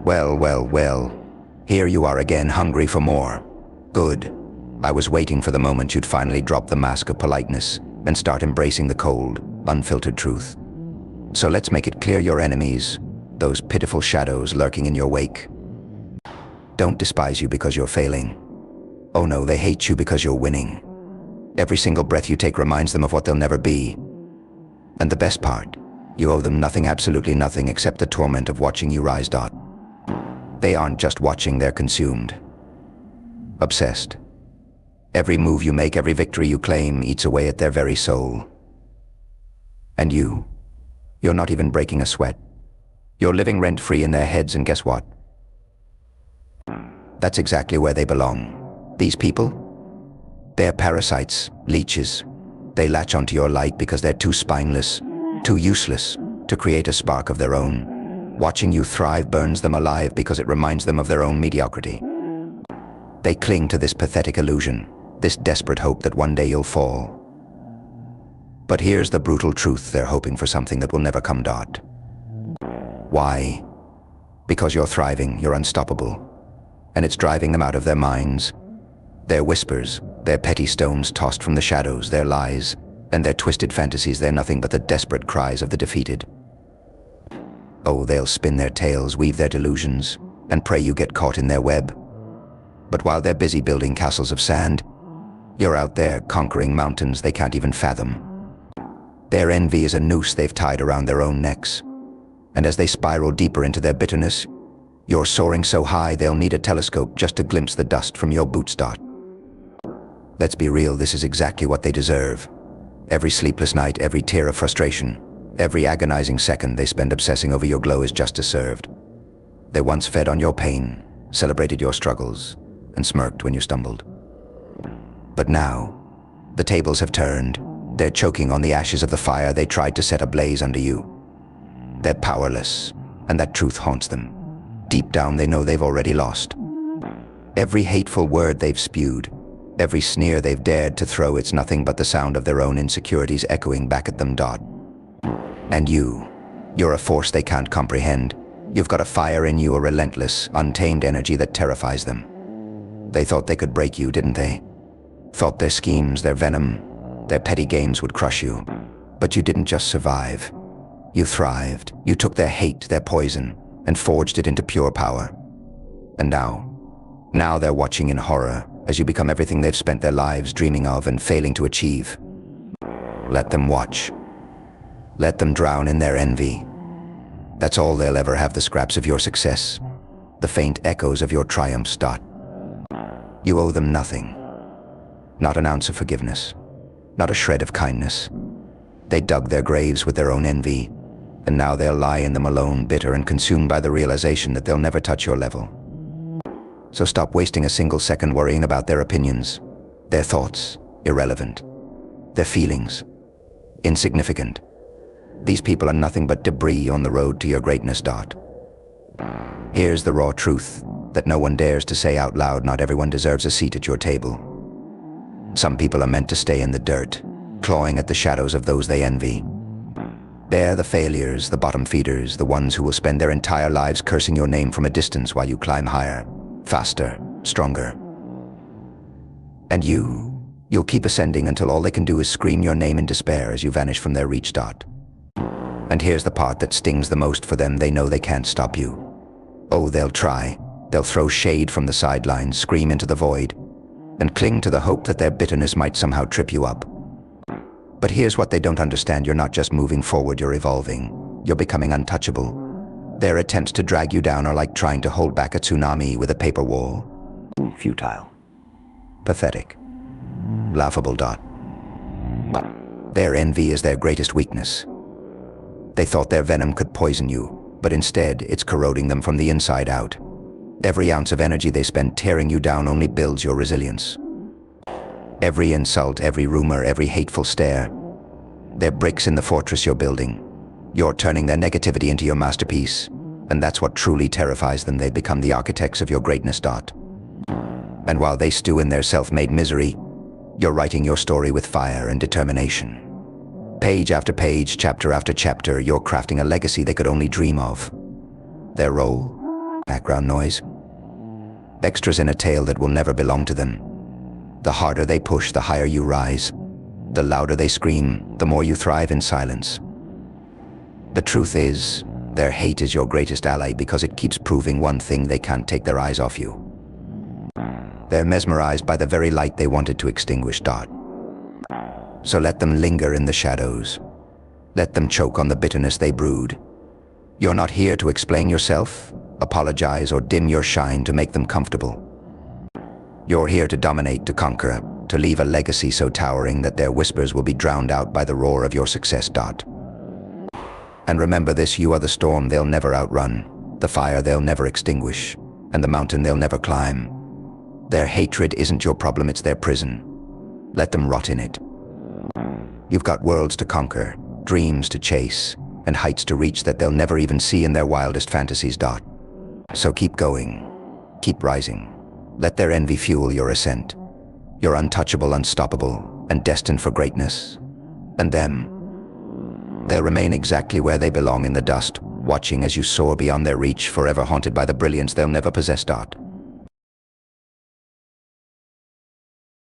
Well, well, well. Here you are again, hungry for more. Good. I was waiting for the moment you'd finally drop the mask of politeness and start embracing the cold, unfiltered truth. So let's make it clear your enemies, those pitiful shadows lurking in your wake, don't despise you because you're failing. Oh no, they hate you because you're winning. Every single breath you take reminds them of what they'll never be. And the best part, you owe them nothing, absolutely nothing, except the torment of watching you rise. They aren't just watching, they're consumed. Obsessed. Every move you make, every victory you claim eats away at their very soul. And you're not even breaking a sweat. You're living rent-free in their heads, and guess what? That's exactly where they belong. These people? They're parasites, leeches. They latch onto your light because they're too spineless, too useless to create a spark of their own. Watching you thrive burns them alive because it reminds them of their own mediocrity. They cling to this pathetic illusion, this desperate hope that one day you'll fall. But here's the brutal truth: they're hoping for something that will never come. Why? Because you're thriving, you're unstoppable. And it's driving them out of their minds. Their whispers, their petty stones tossed from the shadows, their lies, and their twisted fantasies, they're nothing but the desperate cries of the defeated. Oh, they'll spin their tales, weave their delusions, and pray you get caught in their web. But while they're busy building castles of sand, you're out there conquering mountains they can't even fathom. Their envy is a noose they've tied around their own necks. And as they spiral deeper into their bitterness, you're soaring so high they'll need a telescope just to glimpse the dust from your boots. Let's be real, this is exactly what they deserve. Every sleepless night, every tear of frustration, every agonizing second they spend obsessing over your glow is just deserved. They once fed on your pain, celebrated your struggles, and smirked when you stumbled. But now, the tables have turned. They're choking on the ashes of the fire they tried to set ablaze under you. They're powerless, and that truth haunts them. Deep down, they know they've already lost. Every hateful word they've spewed, every sneer they've dared to throw, it's nothing but the sound of their own insecurities echoing back at them. And you're a force they can't comprehend. You've got a fire in you, a relentless, untamed energy that terrifies them. They thought they could break you, didn't they? Thought their schemes, their venom, their petty games would crush you. But you didn't just survive. You thrived. You took their hate, their poison, and forged it into pure power. And now they're watching in horror as you become everything they've spent their lives dreaming of and failing to achieve. Let them watch. Let them drown in their envy. That's all they'll ever have, the scraps of your success, the faint echoes of your triumphs. You owe them nothing. Not an ounce of forgiveness. Not a shred of kindness. They dug their graves with their own envy, and now they'll lie in them alone, bitter and consumed by the realization that they'll never touch your level. So stop wasting a single second worrying about their opinions. Their thoughts, irrelevant. Their feelings, insignificant. These people are nothing but debris on the road to your greatness. Here's the raw truth that no one dares to say out loud: not everyone deserves a seat at your table. Some people are meant to stay in the dirt, clawing at the shadows of those they envy. They're the failures, the bottom feeders, the ones who will spend their entire lives cursing your name from a distance while you climb higher, faster, stronger. And you'll keep ascending until all they can do is scream your name in despair as you vanish from their reach. And here's the part that stings the most for them: they know they can't stop you. Oh, they'll try. They'll throw shade from the sidelines, scream into the void, and cling to the hope that their bitterness might somehow trip you up. But here's what they don't understand: you're not just moving forward, you're evolving. You're becoming untouchable. Their attempts to drag you down are like trying to hold back a tsunami with a paper wall. Futile. Pathetic. Laughable. Their envy is their greatest weakness. They thought their venom could poison you, but instead it's corroding them from the inside out. Every ounce of energy they spend tearing you down only builds your resilience. Every insult, every rumor, every hateful stare, they're bricks in the fortress you're building. You're turning their negativity into your masterpiece, and that's what truly terrifies them. They've become the architects of your greatness. And while they stew in their self-made misery, you're writing your story with fire and determination. Page after page, chapter after chapter, you're crafting a legacy they could only dream of. Their role? background noise. Extras in a tale that will never belong to them. The harder they push, the higher you rise. The louder they scream, the more you thrive in silence. The truth is, their hate is your greatest ally because it keeps proving one thing: they can't take their eyes off you. They're mesmerized by the very light they wanted to extinguish. So let them linger in the shadows. Let them choke on the bitterness they brood. You're not here to explain yourself, apologize, or dim your shine to make them comfortable. You're here to dominate, to conquer, to leave a legacy so towering that their whispers will be drowned out by the roar of your success. And remember this: you are the storm they'll never outrun, the fire they'll never extinguish, and the mountain they'll never climb. Their hatred isn't your problem, it's their prison. Let them rot in it. You've got worlds to conquer, dreams to chase, and heights to reach that they'll never even see in their wildest fantasies. So keep going, keep rising. Let their envy fuel your ascent. You're untouchable, unstoppable, and destined for greatness. And they'll remain exactly where they belong, in the dust, watching as you soar beyond their reach, forever haunted by the brilliance they'll never possess.